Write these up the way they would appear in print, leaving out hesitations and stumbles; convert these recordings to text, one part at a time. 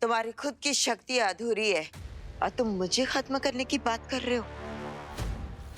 तुम्हारी खुद की शक्ति अधूरी है और तुम मुझे खत्म करने की बात कर रहे हो।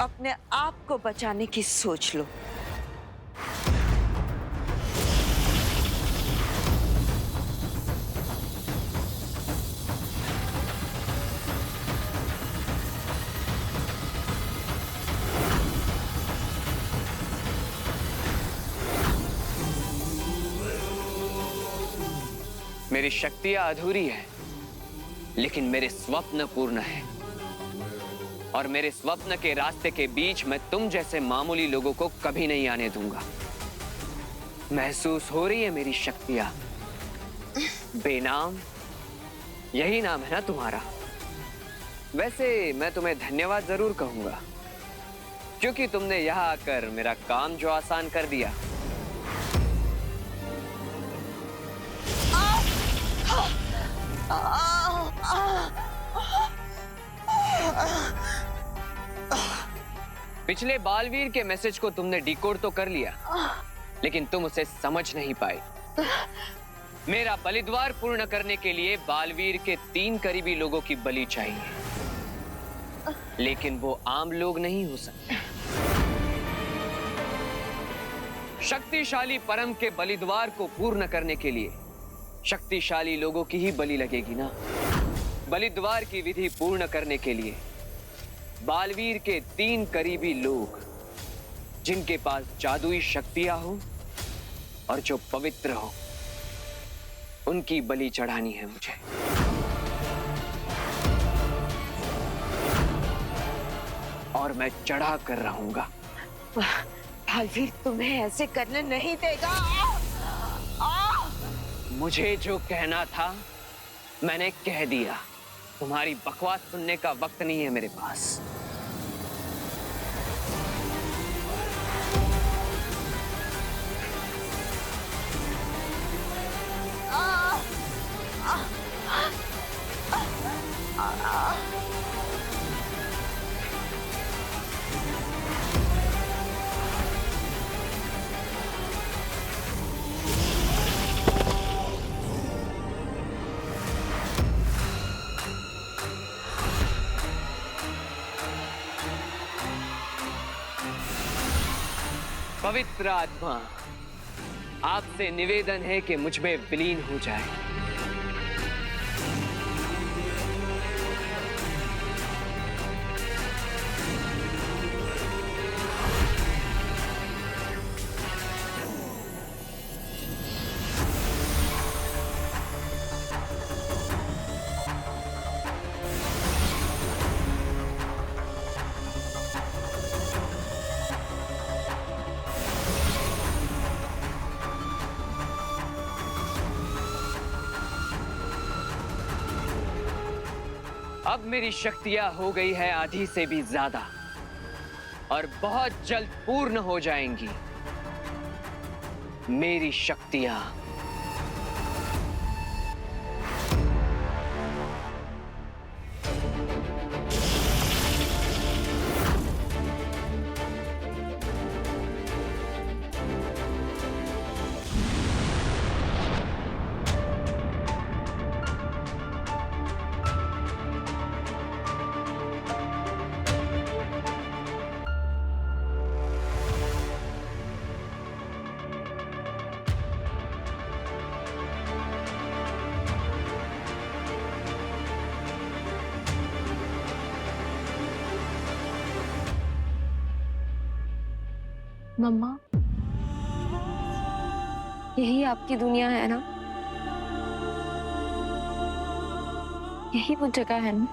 अपने आप को बचाने की सोच लो। मेरी शक्तियां अधूरी है, लेकिन मेरे स्वप्न पूर्ण है। और मेरे स्वप्न के रास्ते के बीच मैं तुम जैसे मामूली लोगों को कभी नहीं आने दूंगा। महसूस हो रही है मेरी शक्तियां? बेनाम, यही नाम है ना तुम्हारा? वैसे मैं तुम्हें धन्यवाद जरूर कहूंगा, क्योंकि तुमने यहां आकर मेरा काम जो आसान कर दिया। पिछले बालवीर के मैसेज को तुमने डिकोड तो कर लिया, लेकिन तुम उसे समझ नहीं पाए। मेरा बलिद्वार पूर्ण करने के लिए बालवीर के 3 करीबी लोगों की बलि चाहिए, लेकिन वो आम लोग नहीं हो सकते। शक्तिशाली परम के बलिद्वार को पूर्ण करने के लिए शक्तिशाली लोगों की ही बलि लगेगी ना। बलिद्वार की विधि पूर्ण करने के लिए बालवीर के 3 करीबी लोग, जिनके पास जादुई शक्तियां हो और जो पवित्र हो, उनकी बलि चढ़ानी है मुझे। और मैं चढ़ा कर रहूंगा। बालवीर तुम्हें ऐसे करने नहीं देगा। मुझे जो कहना था मैंने कह दिया। तुम्हारी बकवास सुनने का वक्त नहीं है मेरे पास। पवित्र आत्मा, आपसे निवेदन है कि मुझ में विलीन हो जाए। अब मेरी शक्तियां हो गई है आधी से भी ज्यादा, और बहुत जल्द पूर्ण हो जाएंगी मेरी शक्तियां। मम्मा, यही आपकी दुनिया है ना? यही वो जगह है ना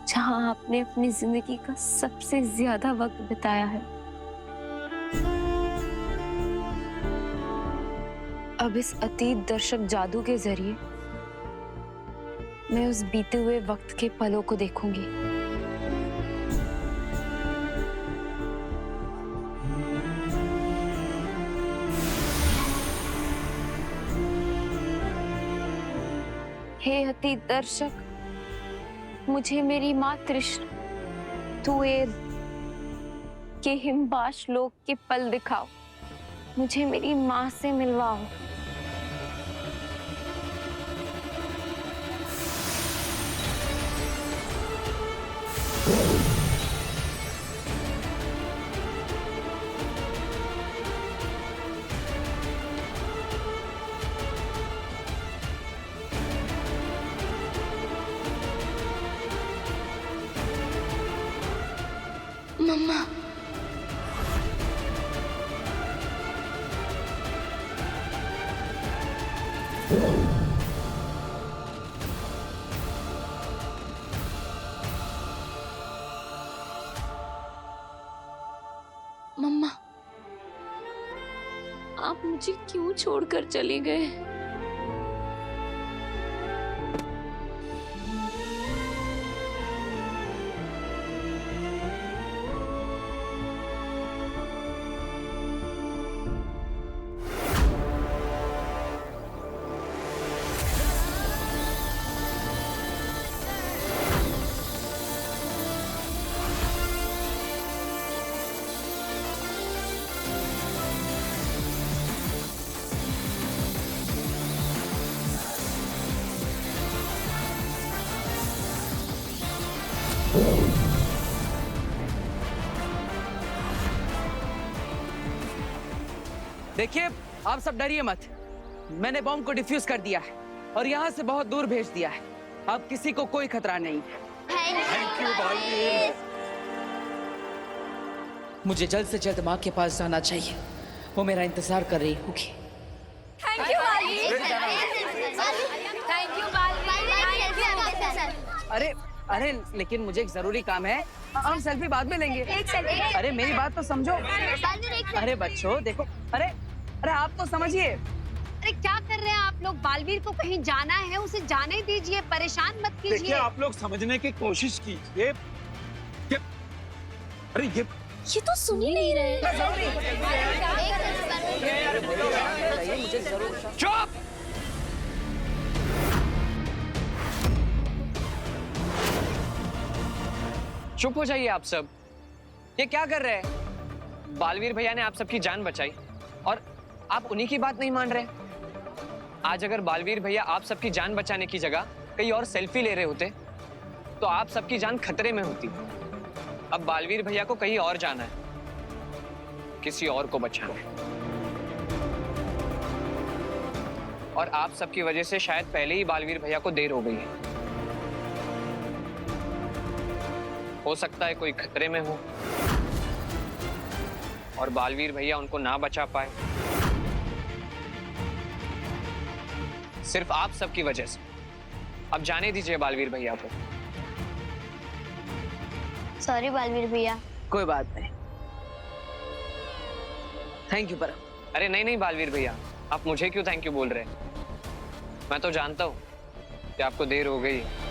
जहां आपने अपनी जिंदगी का सबसे ज्यादा वक्त बिताया है? अब इस अतीत दर्शक जादू के जरिए मैं उस बीते हुए वक्त के पलों को देखूंगी। हे अतीत दर्शक, मुझे मेरी माँ तृष्ण तुएल के हिमबाश लोक के पल दिखाओ। मुझे मेरी माँ से मिलवाओ। मम्मा, मम्मा, आप मुझे क्यों छोड़कर चले गए? देखिए, आप सब डरिए मत। मैंने बॉम्ब को डिफ्यूज कर दिया है और यहाँ से बहुत दूर भेज दिया है। अब किसी को कोई खतरा नहीं है। Thank you Baalveer. मुझे जल्द से जल्द माँ के पास जाना चाहिए। वो मेरा इंतजार कर रही होगी। Thank you Baalveer. अरे अरे, लेकिन मुझे एक जरूरी काम है। हम सेल्फी बाद में लेंगे। अरे मेरी बात तो समझो। अरे बच्चों देखो, अरे अरे आप तो समझिए। अरे क्या कर रहे हैं आप लोग? बालवीर को कहीं जाना है, उसे जाने दीजिए, परेशान मत कीजिए। देखिए, आप लोग समझने की कोशिश कीजिए। अरे ये तो सुन ही नहीं रहे। मुझे जरूर। चुप! चुप हो जाइए आप सब। ये क्या कर रहे हैं? बालवीर भैया ने आप सबकी जान बचाई और आप उन्हीं की बात नहीं मान रहे। आज अगर बालवीर भैया आप सबकी जान बचाने की जगह कहीं और सेल्फी ले रहे होते तो आप सबकी जान खतरे में होती। अब बालवीर भैया को कहीं और जाना है, किसी और को बचाना है। और आप सबकी वजह से शायद पहले ही बालवीर भैया को देर हो गई है। हो सकता है कोई खतरे में हो और बालवीर भैया उनको ना बचा पाए, सिर्फ आप सबकी वजह से। अब जाने दीजिए बालवीर भैया को। सॉरी बालवीर भैया। कोई बात नहीं। थैंक यू परम। अरे नहीं नहीं बालवीर भैया, आप मुझे क्यों थैंक यू बोल रहे हैं? मैं तो जानता हूं कि आपको देर हो गई है।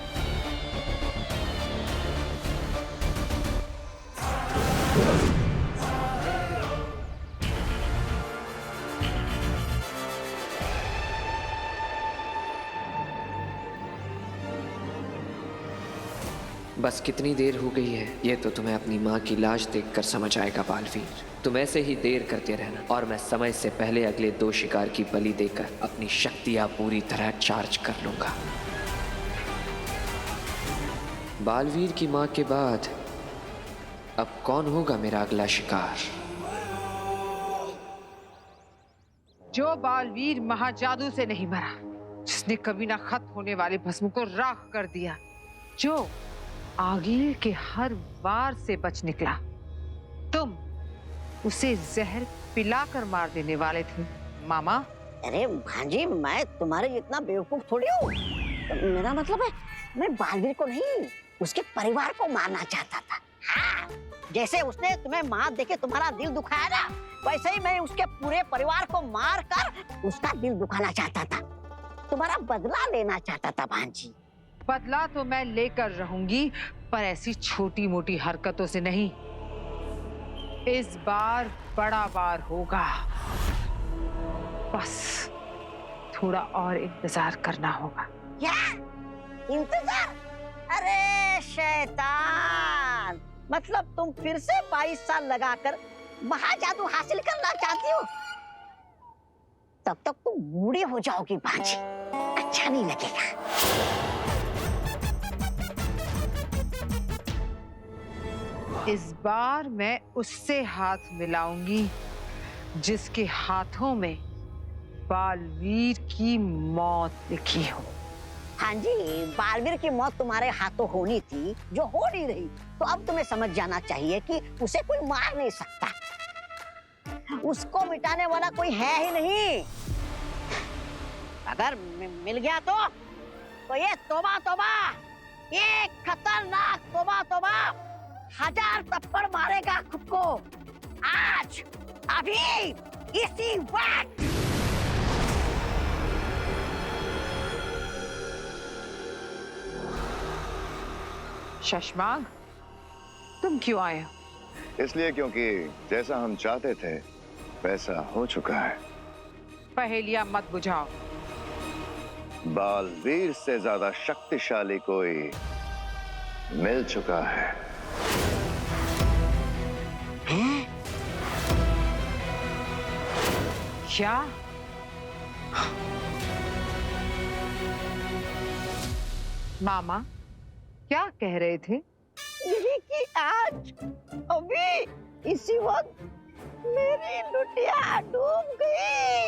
बस कितनी देर हो गई है ये तो तुम्हें अपनी माँ की लाश देखकर समझ आएगा बालवीर। तुम ऐसे ही देर करते रहना और मैं समय से पहले अगले 2 शिकार की बलि देकर अपनी शक्तियां पूरी तरह चार्ज कर लूंगा। बालवीर की माँ के बाद अब कौन होगा मेरा अगला शिकार? जो बालवीर महाजादू से नहीं मरा, जिसने कभी ना खत्म होने वाले भस्म को राख कर दिया, जो आगीर के हर वार से बच निकला, तुम उसे जहर पिलाकर मार देने वाले थे मामा। अरे भांजी, मैं तुम्हारे इतना बेवकूफ थोड़ी हूँ। मेरा मतलब है, मैं बालवीर को नहीं, उसके परिवार को मारना चाहता था। हाँ, जैसे उसने तुम्हें मार देके तुम्हारा दिल दुखाया ना, वैसे ही मैं उसके पूरे परिवार को मार कर उसका दिल दुखाना चाहता था, तुम्हारा बदला लेना चाहता था भांजी। बदला तो मैं लेकर रहूंगी, पर ऐसी छोटी मोटी हरकतों से नहीं। इस बार बड़ा वार होगा, बस थोड़ा और इंतजार करना होगा। क्या इंतजार? अरे शैतान, मतलब तुम फिर से 22 साल लगाकर महाजादू हासिल करना चाहती हो? तब तक तुम बूढ़ी हो जाओगी भांजी, अच्छा नहीं लगेगा। इस बार मैं उससे हाथ मिलाऊंगी जिसके हाथों में बालवीर की मौत लिखी हो। हाँ जी, बालवीर की मौत तुम्हारे हाथों होनी थी, जो हो नहीं रही। तो अब तुम्हें समझ जाना चाहिए कि उसे कोई मार नहीं सकता, उसको मिटाने वाला कोई है ही नहीं। अगर मिल गया तो ये तौबा तौबा, ये खतरनाक तौबा तौबा, 1000 थप्पड़ मारेगा खुद को आज, अभी, इसी वक्त। शशमाग, तुम क्यों आए हो? इसलिए क्योंकि जैसा हम चाहते थे वैसा हो चुका है। पहेलियां मत बुझाओ। बालवीर से ज्यादा शक्तिशाली कोई मिल चुका है। क्या? मामा क्या कह रहे थे? यही कि आज, अभी, इसी वक्त मेरी लुटिया डूब गई।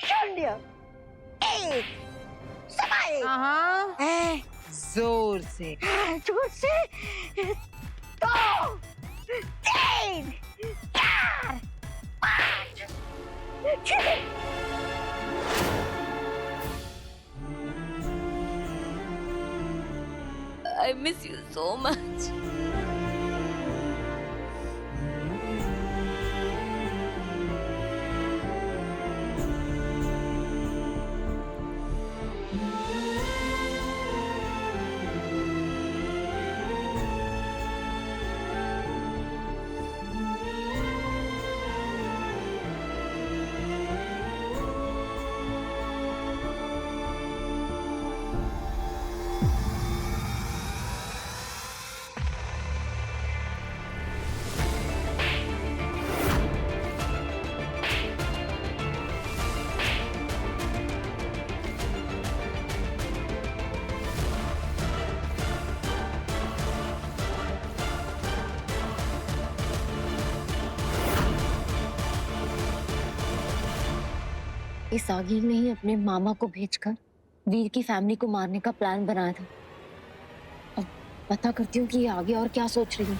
0, 1, समय। हाँ, जोर से। जोर से। 2, 3, 4, 5, 6। I miss you so much. इस आगिर ने ही अपने मामा को भेजकर वीर की फैमिली को मारने का प्लान बनाया था। अब पता करती हूँ कि ये आगे और क्या सोच रही है।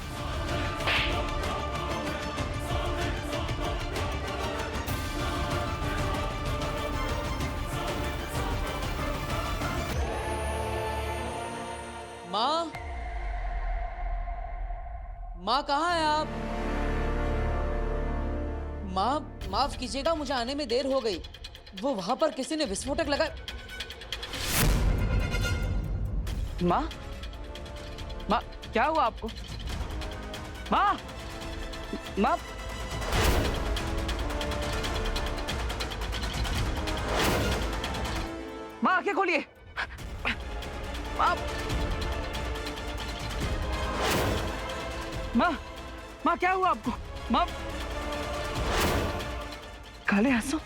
माँ, माँ कहाँ है आप? माँ, माफ कीजिएगा, मुझे आने में देर हो गई। वो वहां पर किसी ने विस्फोटक लगा। माँ, माँ क्या हुआ आपको? माँ, माँ, माँ आंखें खोलिए। माँ, माँ, माँ क्या हुआ आपको? माँ, काले आंसू।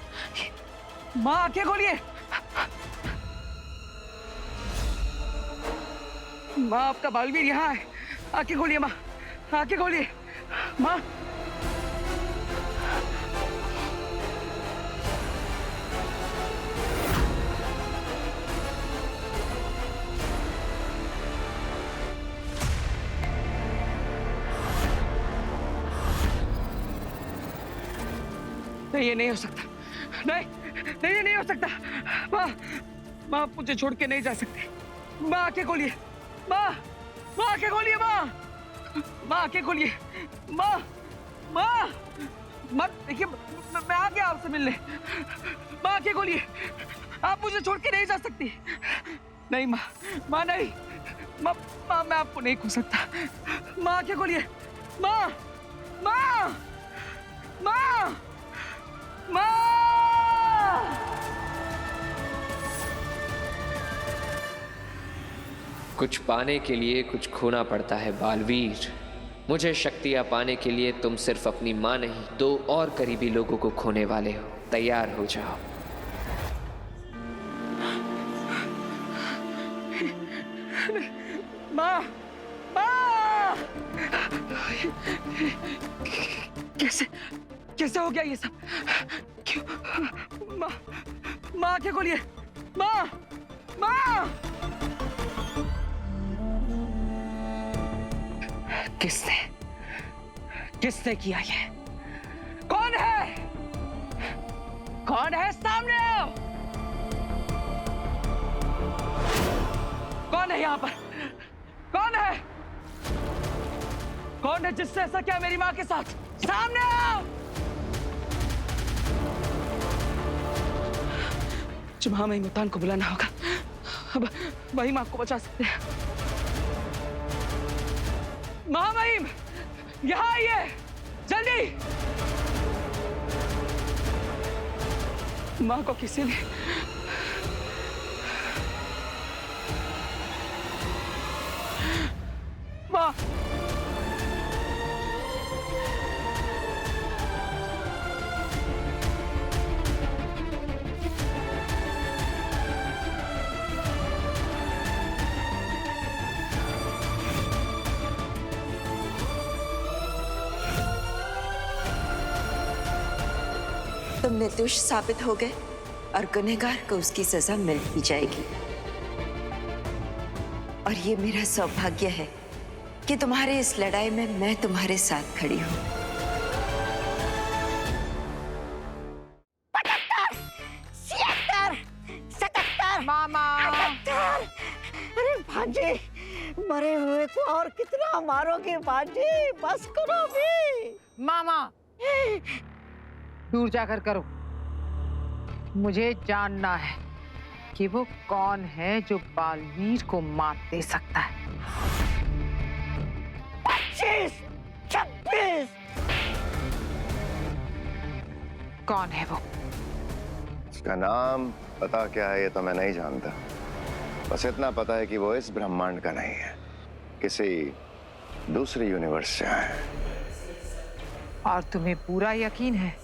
माँ आंखें खोलिए। माँ आपका बालवीर यहाँ है, आंखें खोलिए माँ, आंखें खोलिए माँ। नहीं, ये नहीं हो सकता। नहीं, नहीं, ये नहीं हो सकता। माँ, माँ मुझे छोड़ के नहीं जा सकती। माँ आंखें खोलिए। माँ, माँ आंखें खोलिए। माँ, माँ आंखें खोलिए। माँ, माँ, मत देखिए, मैं आ गया आपसे मिलने। माँ आंखें खोलिए। आप मुझे छोड़ के नहीं जा सकती। नहीं माँ, माँ नहीं, माँ, माँ मैं आपको नहीं खो सकता। माँ आंखें खोलिए। माँ, माँ, माँ, माँ। कुछ पाने के लिए कुछ खोना पड़ता है बालवीर। मुझे शक्तियां पाने के लिए तुम सिर्फ अपनी मां नहीं, 2 और करीबी लोगों को खोने वाले हो। तैयार हो जाओ। माँ, माँ, कैसे कैसे हो गया ये सब? क्यों? माँ, माँ आंखें खोलिए। माँ, माँ। किसने किसने किया ये? कौन है? कौन है सामने आओ? कौन है यहाँ पर? कौन है? कौन है जिससे ऐसा किया मेरी माँ के साथ? सामने आओ! जुम्हा में मुल्तान को बुलाना होगा। अब वही माँ को बचा सकते हैं। महामहिम, यहाँ आइए, जल्दी। माँ को किसी ने माँ, तुम निर्दोष साबित हो गए और गुनहगार को उसकी सजा मिल ही जाएगी। और ये मेरा सौभाग्य है कि तुम्हारे इस लड़ाई में मैं तुम्हारे साथ खड़ी हूँ। 75, 77, मामा 78। अरे भांजे, मरे हुए को और कितना मारोगे भांजे? बस करो भी। मामा, दूर जाकर करो। मुझे जानना है कि वो कौन है जो बालवीर को मात दे सकता है। 25, 26। कौन है वो? उसका नाम पता क्या है ये तो मैं नहीं जानता। बस इतना पता है कि वो इस ब्रह्मांड का नहीं है, किसी दूसरे यूनिवर्स से आया है। और तुम्हें पूरा यकीन है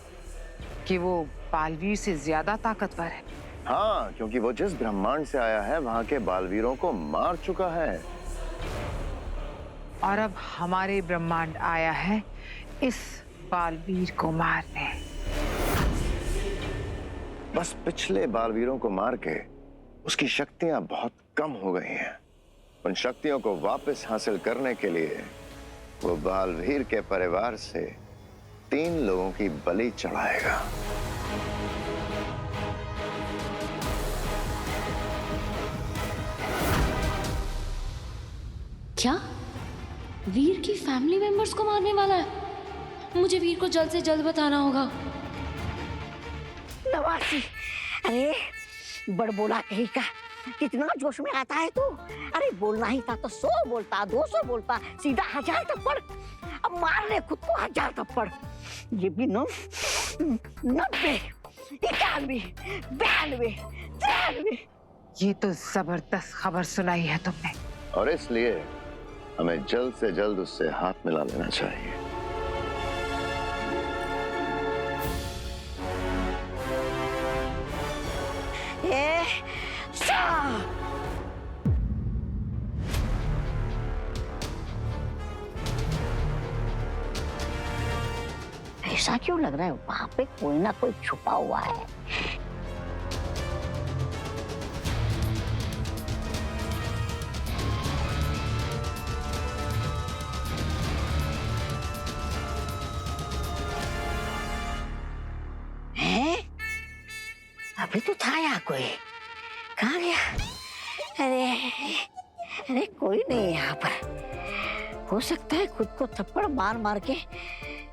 कि वो बालवीर से ज्यादा ताकतवर है? हाँ, क्योंकि वो जिस ब्रह्मांड से आया है वहां के बालवीरों को मार चुका है। और अब हमारे ब्रह्मांड आया है इस बालवीर को मारने। बस पिछले बालवीरों को मार के उसकी शक्तियां बहुत कम हो गई हैं। उन शक्तियों को वापस हासिल करने के लिए वो बालवीर के परिवार से 3 लोगों की बलि चढ़ाएगा। क्या वीर की फैमिली मेंबर्स को मारने वाला है? मुझे वीर को जल्द से जल्द बताना होगा। नवासी, अरे बड़बोला कहीं का, कितना जोश में आता है तू। अरे बोलना ही था तो 100 बोलता, 200 बोलता, सीधा 1000 थप्पड़। अब मार ले खुद को 1000 थप्पड़। ये भी 90, 91, 92, 93। ये तो जबरदस्त खबर सुनाई है तुमने। और इसलिए हमें जल्द से जल्द उससे हाथ मिला लेना चाहिए। ऐसा क्यों लग रहा है? वहां पे कोई ना कोई छुपा हुआ है। अभी तो था यहाँ कोई, कहाँ गया? अरे अरे कोई नहीं यहाँ पर। हो सकता है खुद को थप्पड़ मार मार के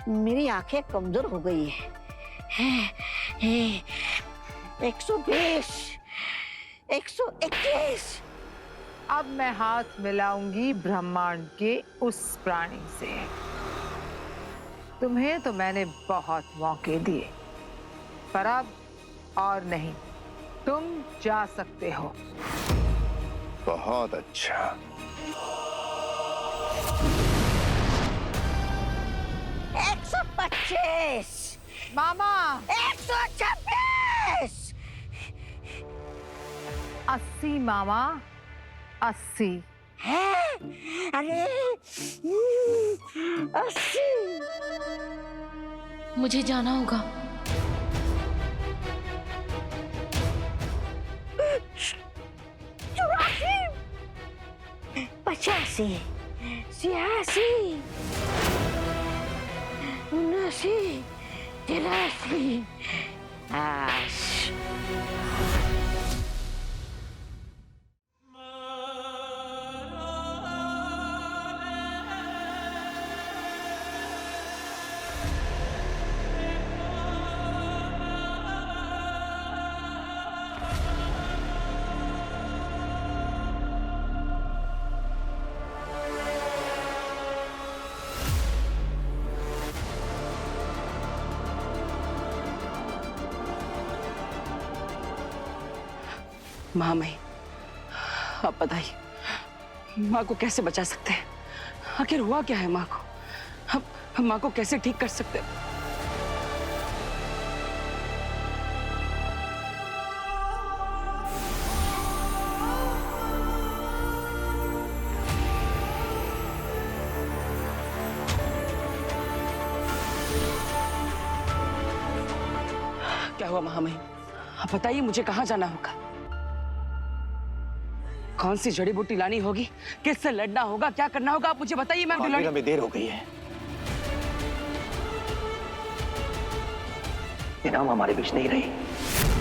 मेरी आंखें कमजोर हो गई है। 120, 121। अब मैं हाथ मिलाऊंगी ब्रह्मांड के उस प्राणी से। तुम्हें तो मैंने बहुत मौके दिए, पर अब और नहीं। तुम जा सकते हो। बहुत अच्छा। मामा 126। 80 मामा 80। है? अरे 80। मुझे जाना होगा। 85, 86, 79, 83, 80। माँ मैं, आप बताइए माँ को कैसे बचा सकते हैं? आखिर हुआ क्या है माँ को? हम माँ को कैसे ठीक कर सकते हैं? क्या हुआ महामहिम? आप बताइए मुझे कहाँ जाना होगा? कौन सी जड़ी बूटी लानी होगी? किससे लड़ना होगा? क्या करना होगा? आप मुझे बताइए। मैं बालवीर, हमें देर हो गई है। ये नाम हमारे बीच नहीं रही।